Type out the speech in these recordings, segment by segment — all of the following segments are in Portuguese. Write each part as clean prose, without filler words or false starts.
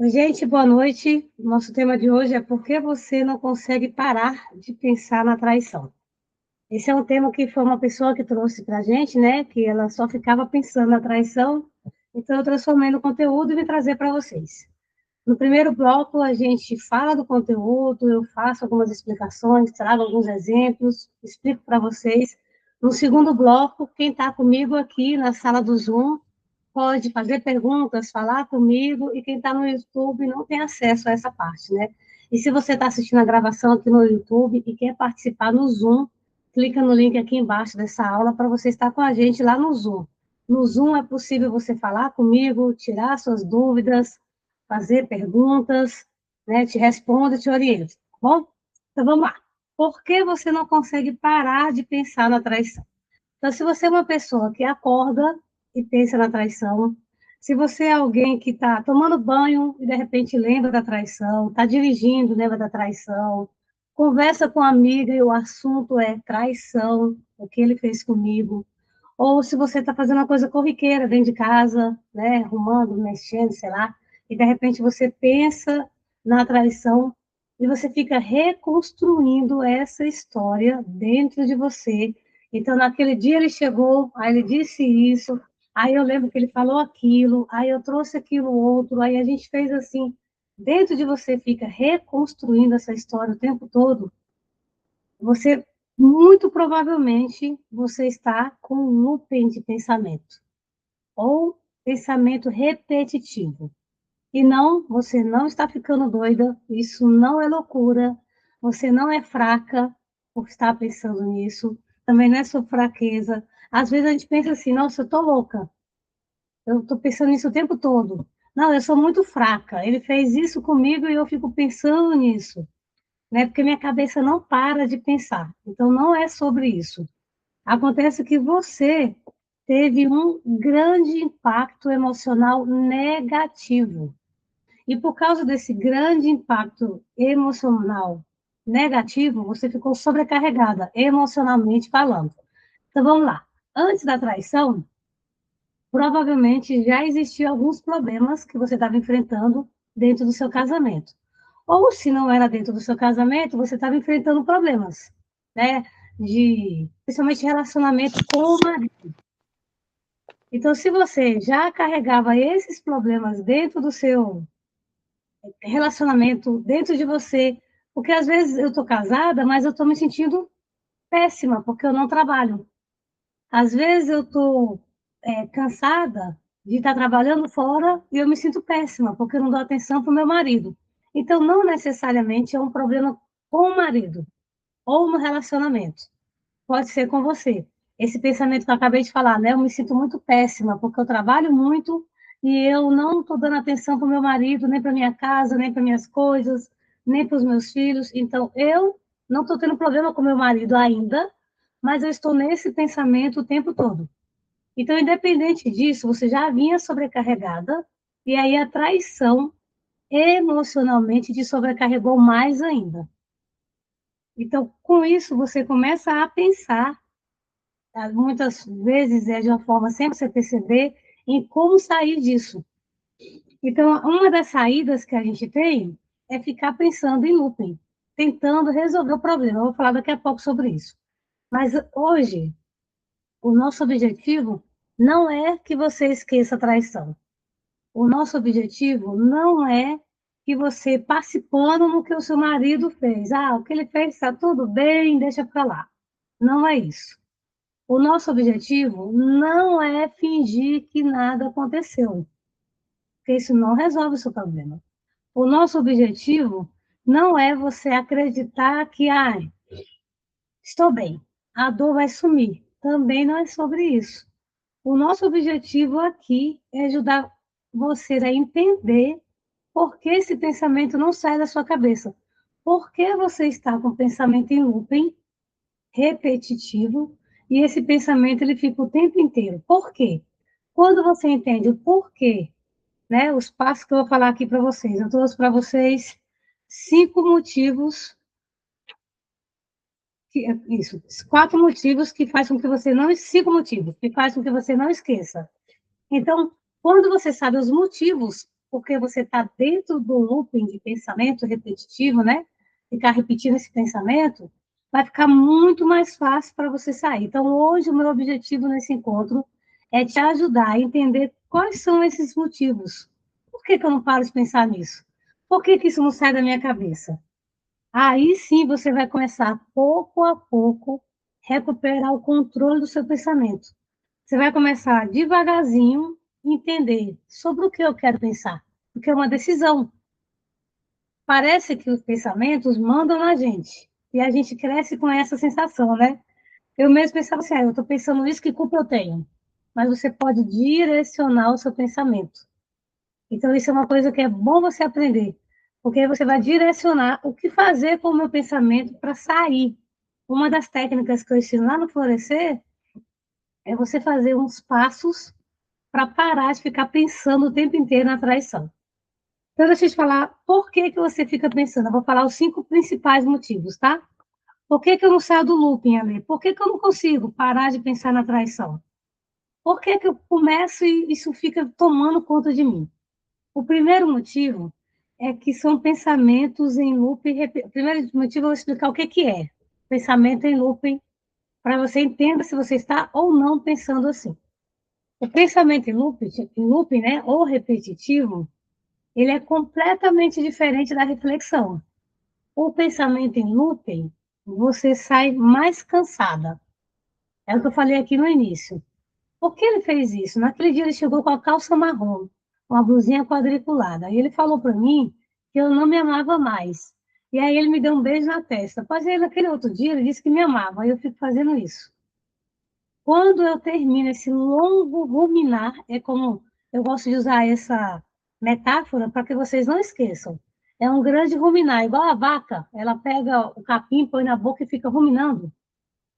Oi, gente, boa noite. Nosso tema de hoje é por que você não consegue parar de pensar na traição. Esse é um tema que foi uma pessoa que trouxe para a gente, né? Que ela só ficava pensando na traição, então eu transformei no conteúdo e vim trazer para vocês. No primeiro bloco, a gente fala do conteúdo, eu faço algumas explicações, trago alguns exemplos, explico para vocês. No segundo bloco, quem está comigo aqui na sala do Zoom pode fazer perguntas, falar comigo, e quem está no YouTube não tem acesso a essa parte, né? E se você está assistindo a gravação aqui no YouTube e quer participar no Zoom, clica no link aqui embaixo dessa aula para você estar com a gente lá no Zoom. No Zoom é possível você falar comigo, tirar suas dúvidas, fazer perguntas, né? Te respondo, te oriento, tá bom? Então vamos lá. Por que você não consegue parar de pensar na traição? Então, se você é uma pessoa que acorda e pensa na traição, se você é alguém que está tomando banho e de repente lembra da traição, está dirigindo, lembra da traição, conversa com a amiga e o assunto é traição, o que ele fez comigo, ou se você está fazendo uma coisa corriqueira dentro de casa, né, arrumando, mexendo, sei lá, e de repente você pensa na traição e você fica reconstruindo essa história dentro de você. Então, naquele dia ele chegou, aí ele disse isso, aí eu lembro que ele falou aquilo, aí eu trouxe aquilo outro, aí a gente fez assim. Dentro de você fica reconstruindo essa história o tempo todo, você, muito provavelmente, você está com um looping de pensamento, ou pensamento repetitivo. E não, você não está ficando doida, isso não é loucura, você não é fraca por estar pensando nisso, também não é sua fraqueza. Às vezes a gente pensa assim, nossa, eu estou louca, eu estou pensando nisso o tempo todo. Não, eu sou muito fraca, ele fez isso comigo e eu fico pensando nisso, né? Porque minha cabeça não para de pensar. Então, não é sobre isso. Acontece que você teve um grande impacto emocional negativo. E por causa desse grande impacto emocional negativo, você ficou sobrecarregada, emocionalmente falando. Então, vamos lá. Antes da traição, provavelmente já existiam alguns problemas que você estava enfrentando dentro do seu casamento. Ou se não era dentro do seu casamento, você estava enfrentando problemas, né? Principalmente relacionamento com o marido. Então, se você já carregava esses problemas dentro do seu relacionamento, dentro de você, porque às vezes eu estou casada, mas eu estou me sentindo péssima, porque eu não trabalho. Às vezes eu estou cansada de estar trabalhando fora e eu me sinto péssima, porque eu não dou atenção para o meu marido. Então, não necessariamente é um problema com o marido ou no relacionamento. Pode ser com você. Esse pensamento que eu acabei de falar, né? Eu me sinto muito péssima, porque eu trabalho muito e eu não estou dando atenção para o meu marido, nem para minha casa, nem para minhas coisas, nem para os meus filhos. Então, eu não estou tendo problema com meu marido ainda, mas eu estou nesse pensamento o tempo todo. Então, independente disso, você já vinha sobrecarregada, e aí a traição emocionalmente te sobrecarregou mais ainda. Então, com isso, você começa a pensar, tá? Muitas vezes é de uma forma sem você perceber, em como sair disso. Então, uma das saídas que a gente tem é ficar pensando em looping, tentando resolver o problema. Eu vou falar daqui a pouco sobre isso. Mas hoje, o nosso objetivo não é que você esqueça a traição. O nosso objetivo não é que você passe pano no que o seu marido fez. Ah, o que ele fez está tudo bem, deixa para lá. Não é isso. O nosso objetivo não é fingir que nada aconteceu, porque isso não resolve o seu problema. O nosso objetivo não é você acreditar que, estou bem, a dor vai sumir. Também não é sobre isso. O nosso objetivo aqui é ajudar você a entender por que esse pensamento não sai da sua cabeça. Por que você está com o pensamento em looping, repetitivo, e esse pensamento ele fica o tempo inteiro? Por quê? Quando você entende o porquê, né, os passos que eu vou falar aqui para vocês, eu trouxe para vocês 5 motivos, isso, 4 motivos que fazem com que você não, 5 motivos, que fazem com que você não esqueça. Então, quando você sabe os motivos porque você está dentro do looping de pensamento repetitivo, né? Ficar repetindo esse pensamento, vai ficar muito mais fácil para você sair. Então, hoje, o meu objetivo nesse encontro é te ajudar a entender quais são esses motivos. Por que, que eu não paro de pensar nisso? Por que, que isso não sai da minha cabeça? Aí sim você vai começar, pouco a pouco, recuperar o controle do seu pensamento. Você vai começar devagarzinho a entender sobre o que eu quero pensar, porque é uma decisão. Parece que os pensamentos mandam na gente, e a gente cresce com essa sensação, né? Eu mesmo pensava assim, eu estou pensando isso, que culpa eu tenho? Mas você pode direcionar o seu pensamento. Então, isso é uma coisa que é bom você aprender, porque aí você vai direcionar o que fazer com o meu pensamento para sair. Uma das técnicas que eu ensino lá no Florescer é você fazer uns passos para parar de ficar pensando o tempo inteiro na traição. Então, deixa eu te falar por que, que você fica pensando. Eu vou falar os 5 principais motivos, tá? Por que, que eu não saio do looping, Ale? Por que, que eu não consigo parar de pensar na traição? Por que, que eu começo e isso fica tomando conta de mim? O primeiro motivo é que são pensamentos em looping. O primeiro motivo eu vou explicar o que, que é pensamento em looping, para você entenda se você está ou não pensando assim. O pensamento em looping, né, ou repetitivo, ele é completamente diferente da reflexão. O pensamento em looping, você sai mais cansada. É o que eu falei aqui no início. Por que ele fez isso? Naquele dia ele chegou com a calça marrom, uma blusinha quadriculada. E ele falou para mim que eu não me amava mais. E aí ele me deu um beijo na testa. Mas aí, naquele outro dia ele disse que me amava. Aí eu fico fazendo isso. Quando eu termino esse longo ruminar, é como eu gosto de usar essa metáfora para que vocês não esqueçam. É um grande ruminar, igual a vaca. Ela pega o capim, põe na boca e fica ruminando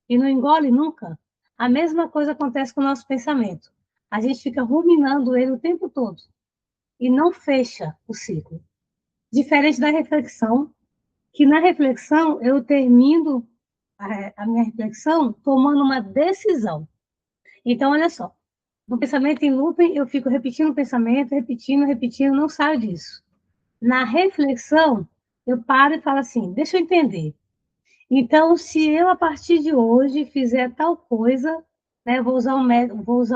e não engole nunca. A mesma coisa acontece com o nosso pensamento. A gente fica ruminando ele o tempo todo e não fecha o ciclo. Diferente da reflexão, que na reflexão eu termino a minha reflexão tomando uma decisão. Então, olha só, no pensamento em looping, eu fico repetindo o pensamento, repetindo, repetindo, não saio disso. Na reflexão, eu paro e falo assim: deixa eu entender. Então, se eu, a partir de hoje, fizer tal coisa, né, vou usar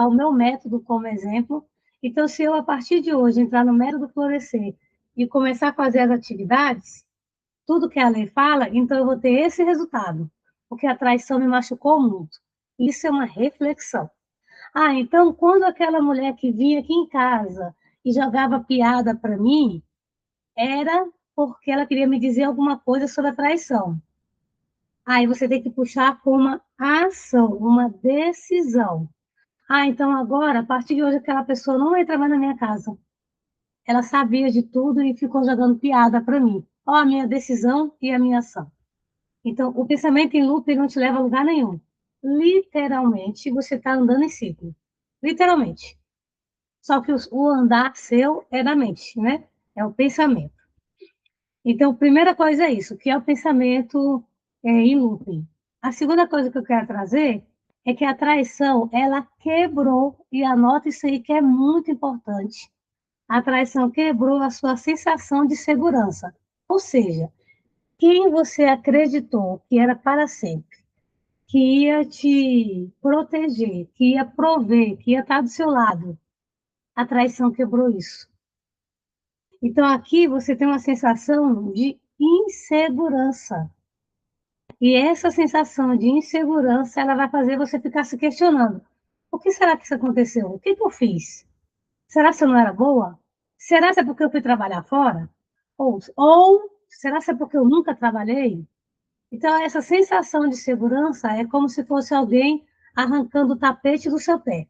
o meu método como exemplo. Então, se eu, a partir de hoje, entrar no método Florescer e começar a fazer as atividades, tudo que a lei fala, então eu vou ter esse resultado, porque a traição me machucou muito. Isso é uma reflexão. Ah, então, quando aquela mulher que vinha aqui em casa e jogava piada para mim, era porque ela queria me dizer alguma coisa sobre a traição. Aí você tem que puxar com uma ação, uma decisão. Ah, então agora, a partir de hoje, aquela pessoa não entra mais na minha casa. Ela sabia de tudo e ficou jogando piada para mim. Ó, a minha decisão e a minha ação. Então, o pensamento em loop não te leva a lugar nenhum. Literalmente, você está andando em ciclo. Literalmente. Só que o andar seu é na mente, né? É o pensamento. Então, a primeira coisa é isso, que é o pensamento em looping. A segunda coisa que eu quero trazer é que a traição, ela quebrou, e anota isso aí que é muito importante, a traição quebrou a sua sensação de segurança. Ou seja, quem você acreditou que era para sempre, que ia te proteger, que ia prover, que ia estar do seu lado, a traição quebrou isso. Então, aqui você tem uma sensação de insegurança. E essa sensação de insegurança, ela vai fazer você ficar se questionando. Por que será que isso aconteceu? O que, que eu fiz? Será que eu não era boa? Será que é porque eu fui trabalhar fora? Ou será que é porque eu nunca trabalhei? Então, essa sensação de segurança é como se fosse alguém arrancando o tapete do seu pé.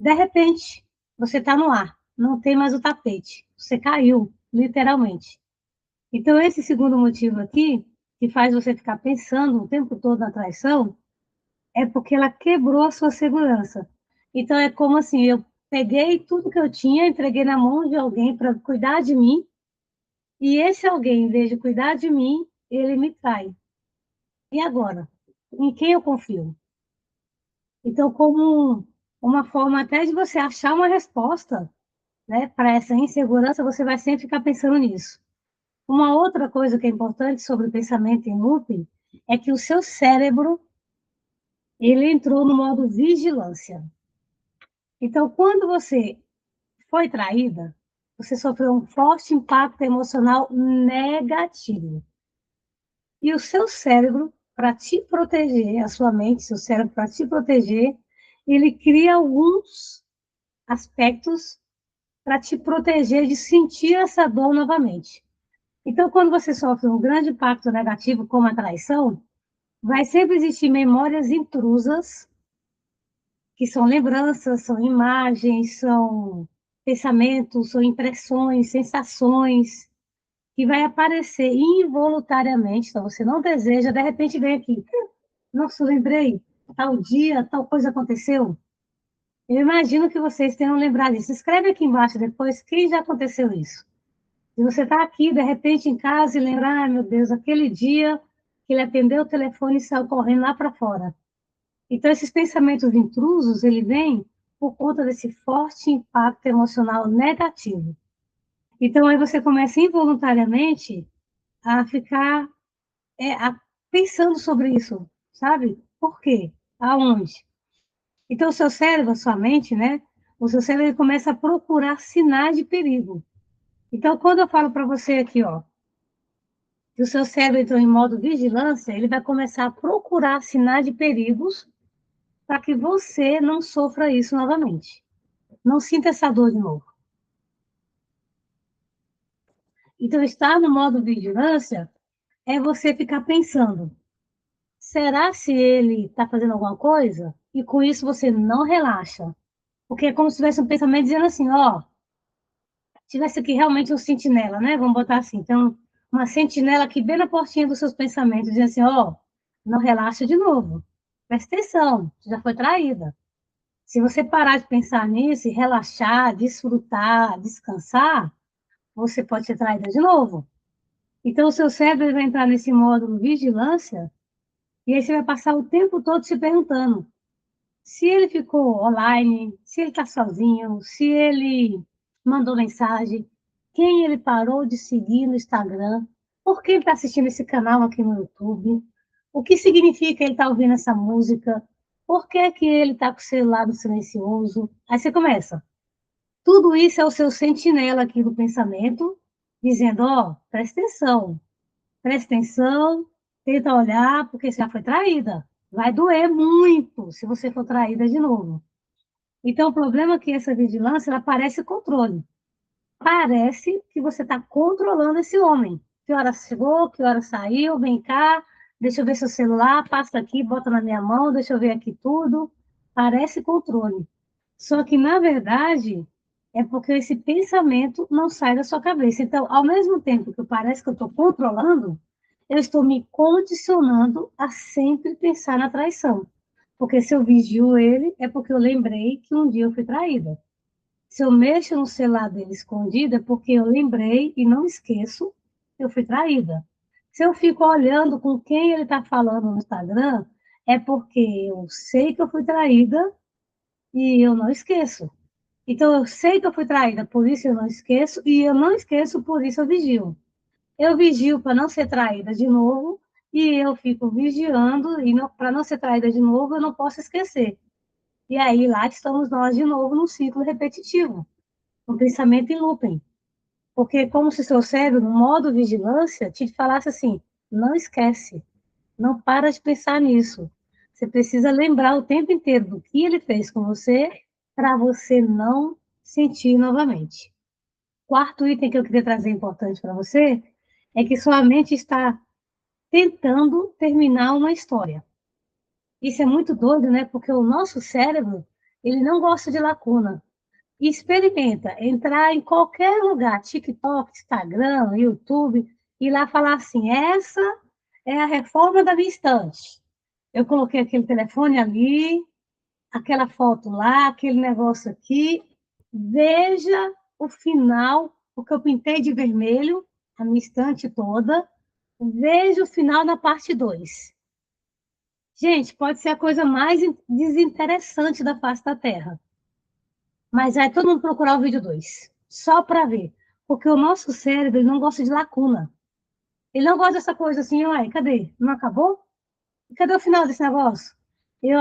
De repente, você está no ar, não tem mais o tapete. Você caiu, literalmente. Então, esse segundo motivo aqui, que faz você ficar pensando o tempo todo na traição, é porque ela quebrou a sua segurança. Então, é como assim, eu peguei tudo que eu tinha, entreguei na mão de alguém para cuidar de mim, e esse alguém, em vez de cuidar de mim, ele me trai. E agora? Em quem eu confio? Então, como uma forma até de você achar uma resposta, né, para essa insegurança, você vai sempre ficar pensando nisso. Uma outra coisa que é importante sobre o pensamento em looping é que o seu cérebro, ele entrou no modo vigilância. Então, quando você foi traída, você sofreu um forte impacto emocional negativo. E o seu cérebro, para te proteger, a sua mente, seu cérebro, para te proteger, ele cria alguns aspectos para te proteger de sentir essa dor novamente. Então, quando você sofre um grande impacto negativo, como a traição, vai sempre existir memórias intrusas, que são lembranças, são imagens, são pensamentos, são impressões, sensações, que vai aparecer involuntariamente, então você não deseja, de repente vem aqui, nossa, lembrei, tal dia, tal coisa aconteceu. Eu imagino que vocês tenham lembrado disso. Escreve aqui embaixo depois quem já aconteceu isso. Se você está aqui, de repente, em casa e lembrar, ai meu Deus, aquele dia que ele atendeu o telefone e saiu correndo lá para fora. Então, esses pensamentos intrusos, ele vem por conta desse forte impacto emocional negativo. Então, aí você começa involuntariamente a ficar pensando sobre isso, sabe? Por quê? Aonde? Então, o seu cérebro, a sua mente, né? O seu cérebro ele começa a procurar sinais de perigo. Então, quando eu falo para você aqui, ó, que o seu cérebro entrou em modo vigilância, ele vai começar a procurar sinais de perigos para que você não sofra isso novamente. Não sinta essa dor de novo. Então, estar no modo vigilância é você ficar pensando, será se ele está fazendo alguma coisa? E com isso você não relaxa. Porque é como se tivesse um pensamento dizendo assim, ó, tivesse aqui realmente um sentinela, né? Vamos botar assim. Então, uma sentinela aqui bem na portinha dos seus pensamentos, dizendo assim, ó, não relaxa de novo. Presta atenção, você já foi traída. Se você parar de pensar nisso e relaxar, desfrutar, descansar, você pode ser traída de novo. Então, o seu cérebro vai entrar nesse modo de vigilância e aí você vai passar o tempo todo se perguntando se ele ficou online, se ele está sozinho, se ele mandou mensagem, quem ele parou de seguir no Instagram, por que ele está assistindo esse canal aqui no YouTube, o que significa ele estar ouvindo essa música, por que, que ele está com o celular no silencioso. Aí você começa. Tudo isso é o seu sentinela aqui do pensamento, dizendo, ó, presta atenção, tenta olhar, porque você já foi traída. Vai doer muito se você for traída de novo. Então, o problema é que essa vigilância, ela parece controle. Parece que você está controlando esse homem. Que hora chegou, que hora saiu, vem cá, deixa eu ver seu celular, passa aqui, bota na minha mão, deixa eu ver aqui tudo. Parece controle. Só que, na verdade, é porque esse pensamento não sai da sua cabeça. Então, ao mesmo tempo que parece que eu estou controlando, eu estou me condicionando a sempre pensar na traição. Porque se eu vigio ele, é porque eu lembrei que um dia eu fui traída. Se eu mexo no celular dele escondido, é porque eu lembrei e não esqueço que eu fui traída. Se eu fico olhando com quem ele está falando no Instagram, é porque eu sei que eu fui traída e eu não esqueço. Então, eu sei que eu fui traída, por isso eu não esqueço, e eu não esqueço, por isso eu vigio. Eu vigio para não ser traída de novo, e eu fico vigiando, e para não ser traída de novo, eu não posso esquecer. E aí, lá estamos nós de novo num ciclo repetitivo, um pensamento em looping. Porque é como se seu cérebro, no modo vigilância, te falasse assim, não esquece, não para de pensar nisso. Você precisa lembrar o tempo inteiro do que ele fez com você, para você não sentir novamente. Quarto item que eu queria trazer importante para você é que sua mente está tentando terminar uma história. Isso é muito doido, né? Porque o nosso cérebro, ele não gosta de lacuna. E experimenta entrar em qualquer lugar, TikTok, Instagram, YouTube, e lá falar assim: essa é a reforma da minha estante. Eu coloquei aquele telefone ali, aquela foto lá, aquele negócio aqui. Veja o final, porque eu pintei de vermelho a minha estante toda. Veja o final da parte 2. Gente, pode ser a coisa mais desinteressante da face da Terra. Mas aí todo mundo procurar o vídeo 2. só para ver. Porque o nosso cérebro ele não gosta de lacuna. Ele não gosta dessa coisa assim, uai, cadê? Não acabou? Cadê o final desse negócio?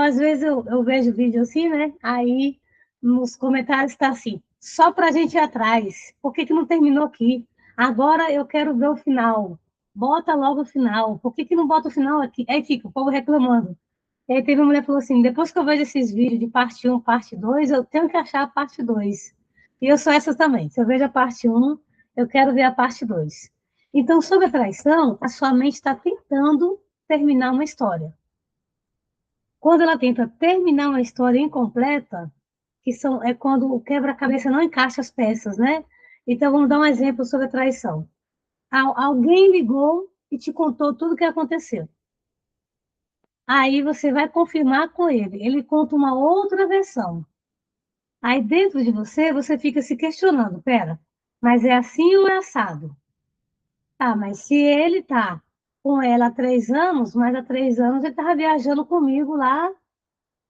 Às vezes, eu vejo vídeo assim, né? Aí, nos comentários está assim, só para a gente ir atrás. Por que que não terminou aqui? Agora eu quero ver o final. Bota logo o final. Por que que não bota o final aqui? Aí fica o povo reclamando. E aí teve uma mulher que falou assim, depois que eu vejo esses vídeos de parte um, parte 2, eu tenho que achar a parte 2. E eu sou essa também. Se eu vejo a parte um, eu quero ver a parte 2. Então, sobre a traição, a sua mente está tentando terminar uma história. Quando ela tenta terminar uma história incompleta, é quando o quebra-cabeça não encaixa as peças, né? Então, vamos dar um exemplo sobre a traição. Alguém ligou e te contou tudo o que aconteceu. Aí você vai confirmar com ele. Ele conta uma outra versão. Aí dentro de você, você fica se questionando, pera, mas é assim ou é assado? Tá, mas se ele tá com ela há 3 anos, mas há 3 anos ele estava viajando comigo lá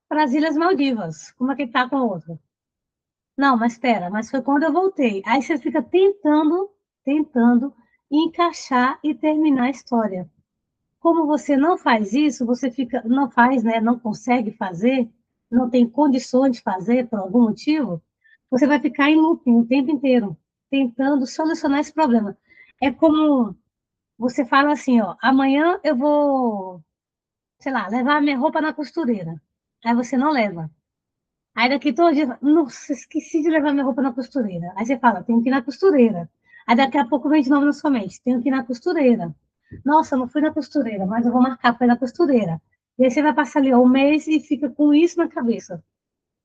para as Ilhas Maldivas. Como é que ele tá com o outro? Não, mas espera, mas foi quando eu voltei. Aí você fica tentando encaixar e terminar a história. Como você não faz isso, você fica, não faz, né? Não consegue fazer, não tem condições de fazer por algum motivo, você vai ficar em looping o tempo inteiro, tentando solucionar esse problema. É como você fala assim, ó, amanhã eu vou, sei lá, levar a minha roupa na costureira. Aí você não leva. Aí daqui todo dia, nossa, esqueci de levar minha roupa na costureira. Aí você fala, tenho que ir na costureira. Aí daqui a pouco vem de novo na sua mente, tenho que ir na costureira. Nossa, não fui na costureira, mas eu vou marcar para ir na costureira. E aí você vai passar ali ó, um mês e fica com isso na cabeça.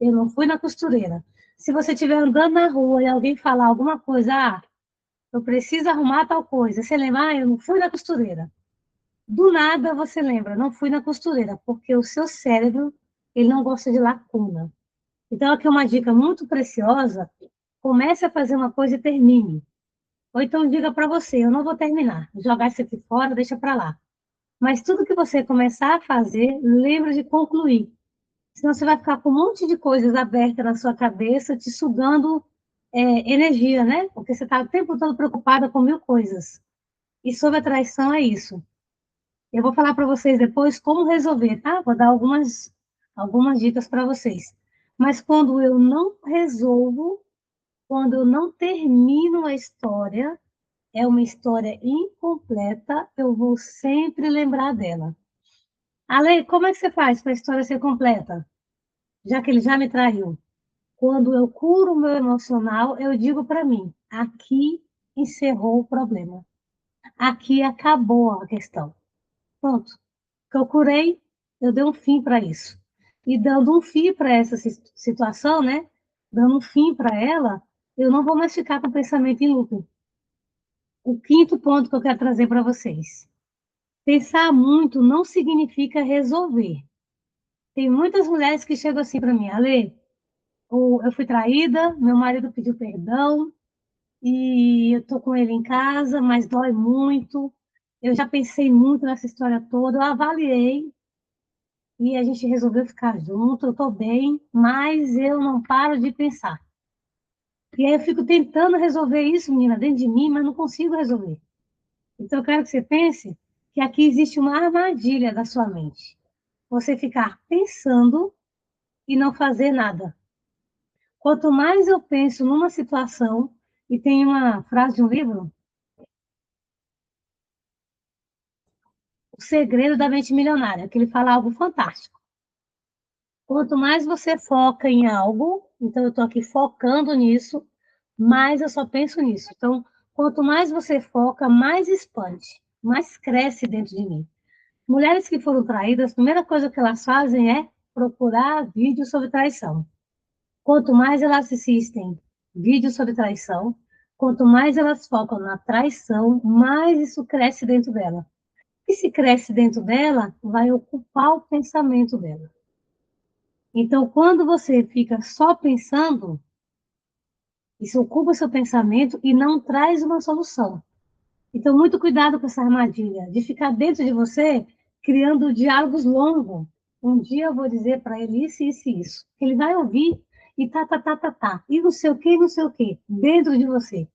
Eu não fui na costureira. Se você estiver andando na rua e alguém falar alguma coisa, eu preciso arrumar tal coisa, você lembra, eu não fui na costureira. Do nada você lembra, não fui na costureira, porque o seu cérebro, ele não gosta de lacuna. Então, aqui é uma dica muito preciosa. Comece a fazer uma coisa e termine. Ou então diga para você, eu não vou terminar. Jogar isso aqui fora, deixa para lá. Mas tudo que você começar a fazer, lembra de concluir. Senão você vai ficar com um monte de coisas abertas na sua cabeça, te sugando energia, né? Porque você está o tempo todo preocupada com mil coisas. E sobre a traição é isso. Eu vou falar para vocês depois como resolver, tá? Vou dar algumas dicas para vocês. Mas quando eu não resolvo, quando eu não termino a história, é uma história incompleta, eu vou sempre lembrar dela. Ale, como é que você faz para a história ser completa? Já que ele já me traiu. Quando eu curo o meu emocional, eu digo para mim: aqui encerrou o problema. Aqui acabou a questão. Pronto. Que eu curei, eu dei um fim para isso. E dando um fim para essa situação, né? Dando um fim para ela, eu não vou mais ficar com o pensamento em looping. O quinto ponto que eu quero trazer para vocês. Pensar muito não significa resolver. Tem muitas mulheres que chegam assim para mim, Ale, eu fui traída, meu marido pediu perdão, e eu tô com ele em casa, mas dói muito. Eu já pensei muito nessa história toda, eu avaliei e a gente resolveu ficar junto, eu tô bem, mas eu não paro de pensar. E aí eu fico tentando resolver isso, menina, dentro de mim, mas não consigo resolver. Então eu quero que você pense que aqui existe uma armadilha da sua mente. Você ficar pensando e não fazer nada. Quanto mais eu penso numa situação, e tem uma frase de um livro, O Segredo da Mente Milionária, que ele fala algo fantástico. Quanto mais você foca em algo, então eu estou aqui focando nisso, mais eu só penso nisso. Então, quanto mais você foca, mais expande, mais cresce dentro de mim. Mulheres que foram traídas, a primeira coisa que elas fazem é procurar vídeos sobre traição. Quanto mais elas assistem vídeos sobre traição, quanto mais elas focam na traição, mais isso cresce dentro dela. E se cresce dentro dela, vai ocupar o pensamento dela. Então, quando você fica só pensando, isso ocupa o seu pensamento e não traz uma solução. Então, muito cuidado com essa armadilha, de ficar dentro de você criando diálogos longos. Um dia eu vou dizer para ele isso, isso e isso. Ele vai ouvir e tá, e não sei o quê, dentro de você.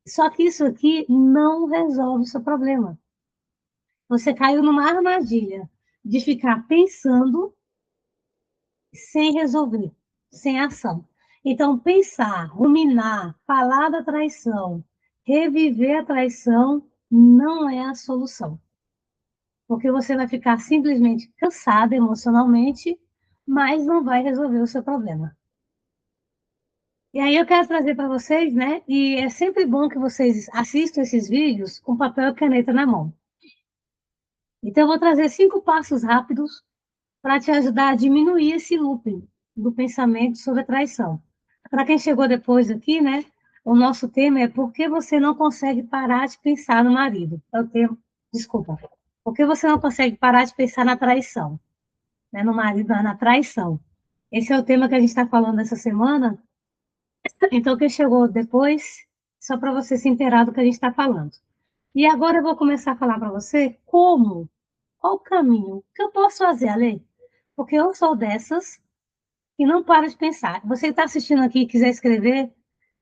Só que isso aqui não resolve o seu problema. Você caiu numa armadilha de ficar pensando sem resolver, sem ação. Então, pensar, ruminar, falar da traição, reviver a traição, não é a solução. Porque você vai ficar simplesmente cansada emocionalmente, mas não vai resolver o seu problema. E aí eu quero trazer para vocês, né? E é sempre bom que vocês assistam esses vídeos com papel e caneta na mão. Então, eu vou trazer 5 passos rápidos para te ajudar a diminuir esse looping do pensamento sobre a traição. Para quem chegou depois aqui, né? O nosso tema é por que você não consegue parar de pensar no marido. É o tema, desculpa. Por que você não consegue parar de pensar na traição? Né? No marido, na traição. Esse é o tema que a gente está falando essa semana. Então, quem chegou depois, só para você se inteirar do que a gente está falando. E agora eu vou começar a falar para você como, qual o caminho que eu posso fazer, Ale? Porque eu sou dessas que não para de pensar. Você está assistindo aqui e quiser escrever,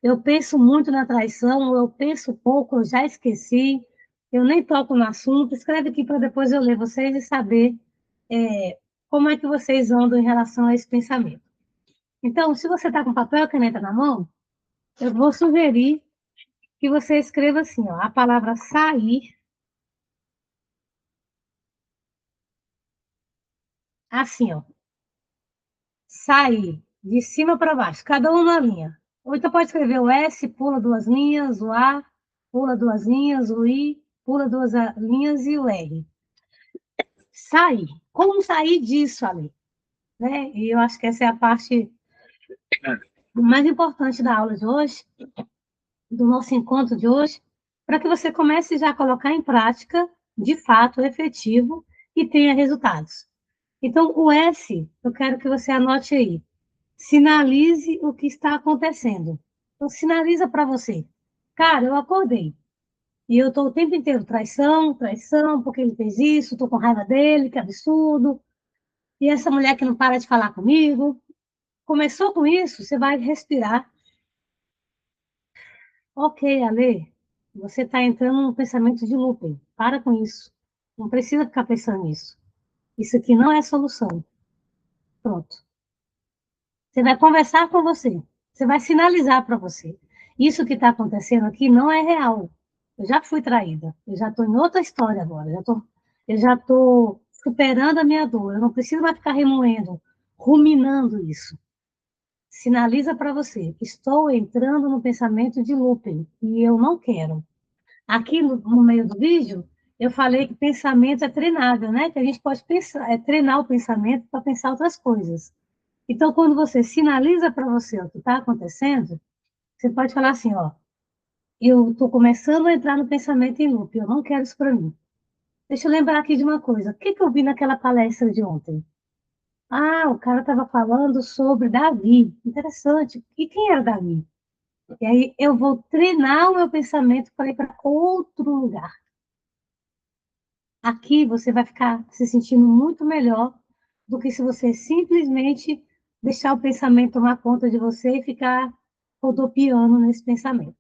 eu penso muito na traição, eu penso pouco, eu já esqueci, eu nem toco no assunto. Escreve aqui para depois eu ler vocês e saber como é que vocês andam em relação a esse pensamento. Então, se você está com papel e caneta na mão, eu vou sugerir que você escreva assim, ó, a palavra sair, assim, ó, sair, de cima para baixo, cada um na linha. Ou então pode escrever o S, pula 2 linhas, o A, pula 2 linhas, o I, pula 2 linhas e o R. Sair. Como sair disso ali? Né? E eu acho que essa é a parte mais importante da aula de hoje, do nosso encontro de hoje, para que você comece já a colocar em prática, de fato, efetivo, e tenha resultados. Então, o S, eu quero que você anote aí. Sinalize o que está acontecendo. Então, sinaliza para você. Cara, eu acordei. E eu estou o tempo inteiro, traição, traição, porque ele fez isso, estou com raiva dele, que absurdo. E essa mulher que não para de falar comigo. Começou com isso, você vai respirar. Ok, Ale, você está entrando num pensamento de looping. Para com isso. Não precisa ficar pensando nisso. Isso aqui não é solução. Pronto. Você vai conversar com você. Você vai sinalizar para você. Isso que está acontecendo aqui não é real. Eu já fui traída. Eu já estou em outra história agora. Eu já estou superando a minha dor. Eu não preciso mais ficar remoendo, ruminando isso. Sinaliza para você. Estou entrando no pensamento de looping e eu não quero. Aqui no meio do vídeo, eu falei que pensamento é treinável, né? Que a gente pode pensar, treinar o pensamento para pensar outras coisas. Então, quando você sinaliza para você o que está acontecendo, você pode falar assim, ó, eu estou começando a entrar no pensamento em loop, eu não quero isso para mim. Deixa eu lembrar aqui de uma coisa, o que eu vi naquela palestra de ontem? Ah, o cara estava falando sobre Davi, interessante, e quem era Davi? E aí eu vou treinar o meu pensamento para ir para outro lugar. Aqui você vai ficar se sentindo muito melhor do que se você simplesmente deixar o pensamento tomar conta de você e ficar rodopiando nesse pensamento.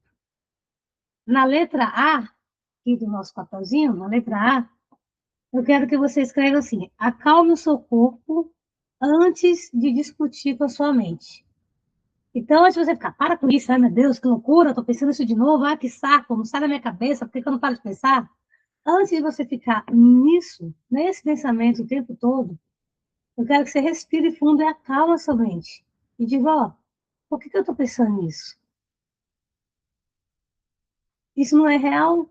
Na letra A, aqui do nosso papelzinho, na letra A, eu quero que você escreva assim: acalme o seu corpo antes de discutir com a sua mente. Então, antes de você ficar, para com isso, ai meu Deus, que loucura, estou pensando isso de novo, ah, que saco, não sai da minha cabeça, por que eu não paro de pensar? Antes de você ficar nisso, nesse pensamento o tempo todo, eu quero que você respire fundo e acalma a sua mente. E diga, ó, por que eu estou pensando nisso? Isso não é real?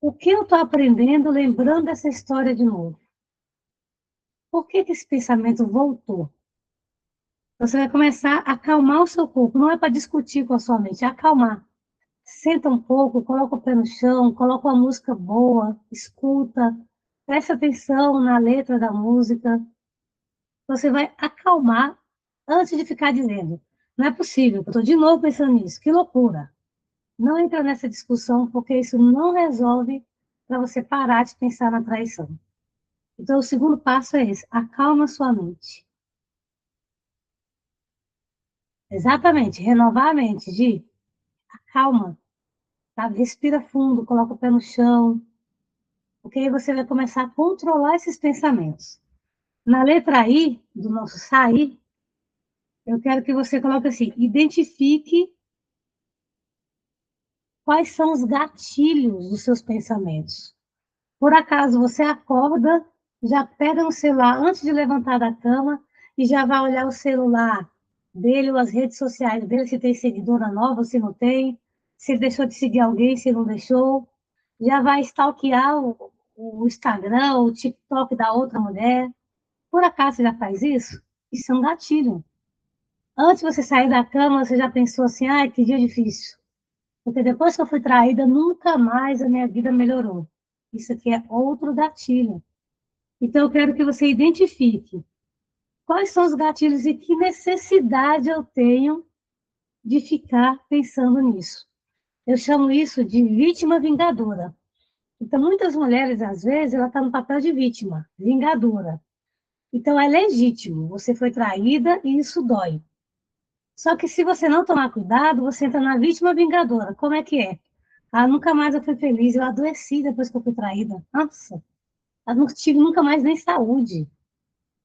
O que eu estou aprendendo lembrando dessa história de novo? Por que esse pensamento voltou? Você vai começar a acalmar o seu corpo. Não é para discutir com a sua mente, é acalmar. Senta um pouco, coloca o pé no chão, coloca uma música boa, escuta, preste atenção na letra da música. Você vai acalmar antes de ficar dizendo, não é possível, eu estou de novo pensando nisso, que loucura. Não entra nessa discussão, porque isso não resolve para você parar de pensar na traição. Então, o segundo passo é esse, acalma sua mente. Exatamente, renovar a mente, Gi. Calma, tá? Respira fundo, coloca o pé no chão, porque aí você vai começar a controlar esses pensamentos. Na letra I, do nosso sair, eu quero que você coloque assim, identifique quais são os gatilhos dos seus pensamentos. Por acaso você acorda, já pega no celular antes de levantar da cama e já vai olhar o celular dele ou as redes sociais dele, se tem seguidora nova, se não tem, se ele deixou de seguir alguém, se não deixou. Já vai stalkear o Instagram, o TikTok da outra mulher. Por acaso você já faz isso? Isso é um gatilho. Antes de você sair da cama, você já pensou assim, ai, que dia difícil. Porque depois que eu fui traída, nunca mais a minha vida melhorou. Isso aqui é outro gatilho. Então, eu quero que você identifique quais são os gatilhos e que necessidade eu tenho de ficar pensando nisso. Eu chamo isso de vítima vingadora. Então, muitas mulheres, às vezes, ela está no papel de vítima, vingadora. Então, é legítimo. Você foi traída e isso dói. Só que se você não tomar cuidado, você entra na vítima vingadora. Como é que é? Ah, nunca mais eu fui feliz, eu adoeci depois que eu fui traída. Nossa, eu não tive nunca mais nem saúde.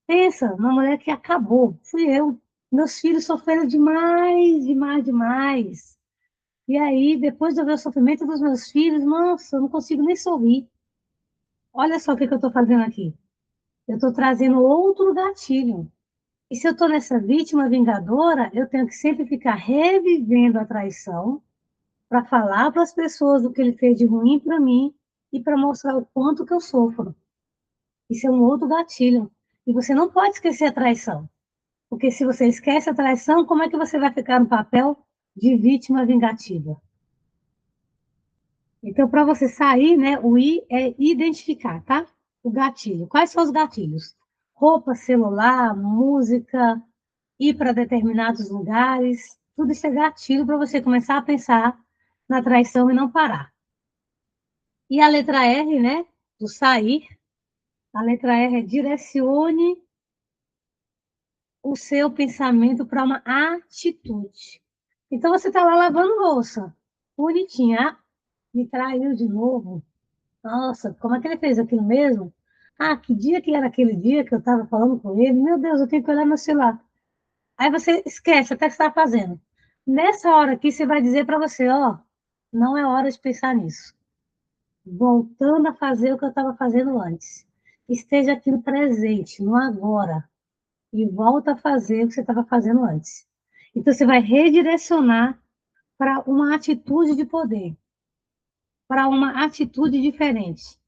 Pensa, uma mulher que acabou, fui eu. Meus filhos sofreram demais, demais, demais. E aí, depois de eu ver o sofrimento dos meus filhos, nossa, eu não consigo nem sorrir. Olha só o que eu estou fazendo aqui. Eu estou trazendo outro gatilho. E se eu estou nessa vítima vingadora, eu tenho que sempre ficar revivendo a traição para falar para as pessoas o que ele fez de ruim para mim e para mostrar o quanto que eu sofro. Isso é um outro gatilho. E você não pode esquecer a traição. Porque se você esquece a traição, como é que você vai ficar no papel de vítima vingativa? Então, para você sair, né, o I é identificar, tá? O gatilho. Quais são os gatilhos? Roupa, celular, música, ir para determinados lugares. Tudo isso é gatilho para você começar a pensar na traição e não parar. E a letra R, né, do sair, a letra R é direcione o seu pensamento para uma atitude. Então, você está lá lavando louça, bonitinha, ah, me traiu de novo. Nossa, como é que ele fez aquilo mesmo? Ah, que dia que era aquele dia que eu estava falando com ele? Meu Deus, eu tenho que olhar meu celular. Aí você esquece até o que você está fazendo. Nessa hora aqui, você vai dizer para você, ó, não é hora de pensar nisso. Voltando a fazer o que eu estava fazendo antes. Esteja aqui no presente, no agora. E volta a fazer o que você estava fazendo antes. Então, você vai redirecionar para uma atitude de poder, para uma atitude diferente.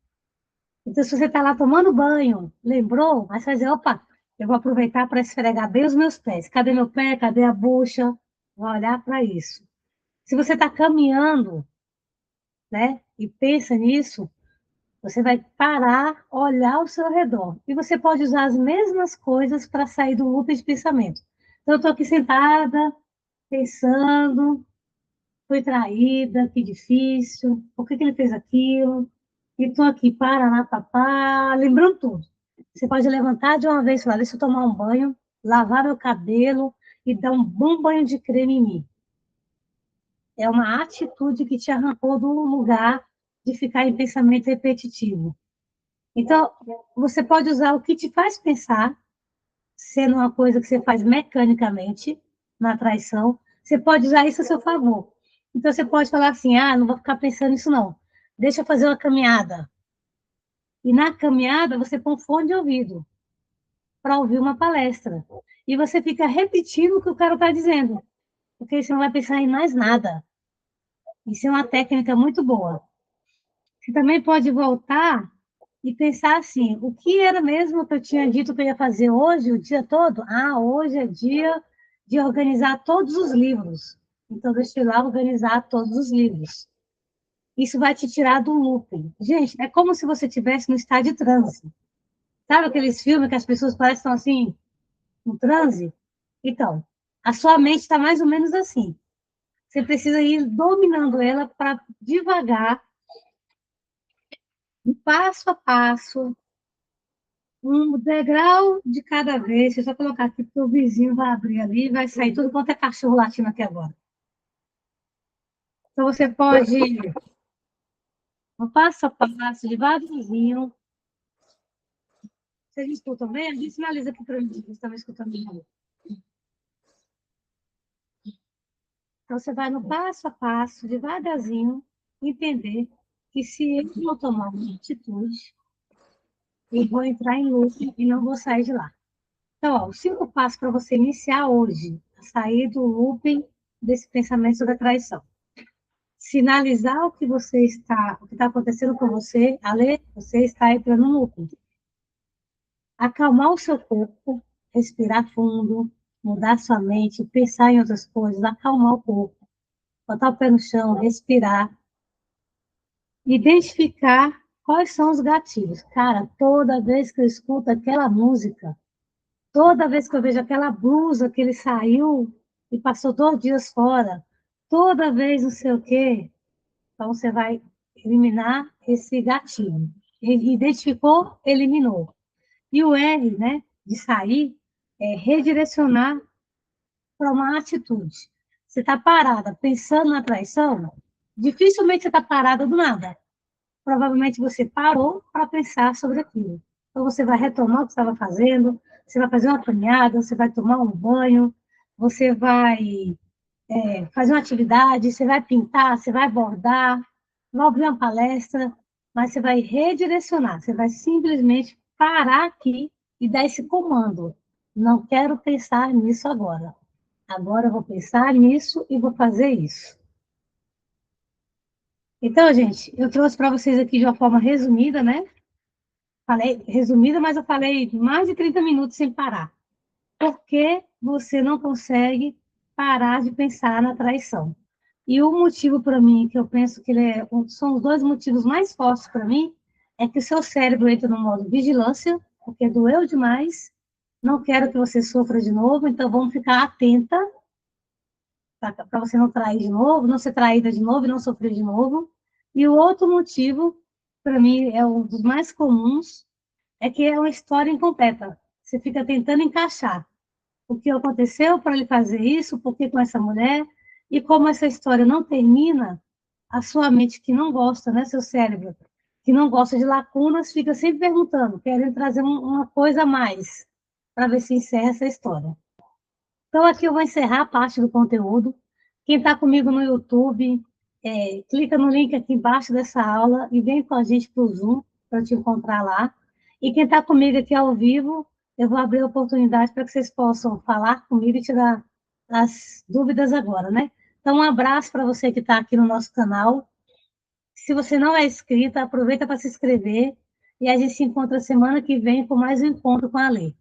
Então, se você está lá tomando banho, lembrou? Aí você vai dizer, opa, eu vou aproveitar para esfregar bem os meus pés. Cadê meu pé? Cadê a bucha? Vou olhar para isso. Se você está caminhando, né, e pensa nisso, você vai parar, olhar ao seu redor. E você pode usar as mesmas coisas para sair do loop de pensamento. Então, eu estou aqui sentada, pensando, fui traída, que difícil, por que ele fez aquilo? E estou aqui, para, papá, lembrando tudo. Você pode levantar de uma vez e falar, deixa eu tomar um banho, lavar meu cabelo e dar um bom banho de creme em mim. É uma atitude que te arrancou do lugar de ficar em pensamento repetitivo. Então, você pode usar o que te faz pensar, sendo uma coisa que você faz mecanicamente, na traição, você pode usar isso a seu favor. Então, você pode falar assim, ah, não vou ficar pensando nisso não, deixa eu fazer uma caminhada. E na caminhada, você põe fone de ouvido para ouvir uma palestra. E você fica repetindo o que o cara está dizendo, porque você não vai pensar em mais nada. Isso é uma técnica muito boa. Você também pode voltar e pensar assim, o que era mesmo que eu tinha dito que eu ia fazer hoje, o dia todo? Ah, hoje é dia de organizar todos os livros. Então, deixa eu ir lá organizar todos os livros. Isso vai te tirar do looping. Gente, é como se você estivesse no estado de transe. Sabe aqueles filmes que as pessoas parecem estão assim, no transe? Então, a sua mente está mais ou menos assim. Você precisa ir dominando ela para devagar, passo a passo, um degrau de cada vez. Deixa eu só colocar aqui, porque o vizinho vai abrir ali e vai sair tudo quanto é cachorro latindo aqui agora. Então, você pode, um passo a passo, devagarzinho. Vocês me escutam bem? A gente sinaliza aqui para mim, vocês estão me escutando bem. Então, você vai no passo a passo, devagarzinho, entender que se eu não tomar uma atitude, eu vou entrar em loop e não vou sair de lá. Então, ó, os 5 passos para você iniciar hoje, a sair do looping desse pensamento da traição. Sinalizar o que está acontecendo com você, Ale, você está entrando no looping. Acalmar o seu corpo, respirar fundo, mudar sua mente, pensar em outras coisas, acalmar o corpo, botar o pé no chão, respirar, identificar quais são os gatilhos. Cara, toda vez que eu escuto aquela música, toda vez que eu vejo aquela blusa que ele saiu e passou 2 dias fora, toda vez não sei o quê, então você vai eliminar esse gatilho. Ele identificou, eliminou. E o R, né, de sair, é redirecionar para uma atitude. Você está parada pensando na traição, dificilmente você está parada do nada. Provavelmente você parou para pensar sobre aquilo. Então você vai retomar o que estava fazendo, você vai fazer uma caminhada, você vai tomar um banho, você vai fazer uma atividade, você vai pintar, você vai bordar, vai ouvir uma palestra, mas você vai redirecionar, você vai simplesmente parar aqui e dar esse comando. Não quero pensar nisso agora. Agora eu vou pensar nisso e vou fazer isso. Então, gente, eu trouxe para vocês aqui de uma forma resumida, né? Falei resumida, mas eu falei mais de 30 minutos sem parar. Por que você não consegue parar de pensar na traição? E o motivo para mim, que eu penso que são os 2 motivos mais fortes para mim, é que o seu cérebro entra no modo vigilância, porque doeu demais, não quero que você sofra de novo, então vamos ficar atenta para você não trair de novo, não ser traída de novo e não sofrer de novo. E o outro motivo, para mim, é um dos mais comuns, é que é uma história incompleta. Você fica tentando encaixar o que aconteceu para ele fazer isso, por que com essa mulher, e como essa história não termina, a sua mente que não gosta, né, seu cérebro, que não gosta de lacunas, fica sempre perguntando, querendo trazer uma coisa a mais, para ver se encerra essa história. Então, aqui eu vou encerrar a parte do conteúdo. Quem está comigo no YouTube, clica no link aqui embaixo dessa aula e vem com a gente para o Zoom, para te encontrar lá. E quem está comigo aqui ao vivo, eu vou abrir a oportunidade para que vocês possam falar comigo e tirar as dúvidas agora, né? Então, um abraço para você que está aqui no nosso canal. Se você não é inscrito, aproveita para se inscrever e a gente se encontra semana que vem com mais um encontro com a Lê.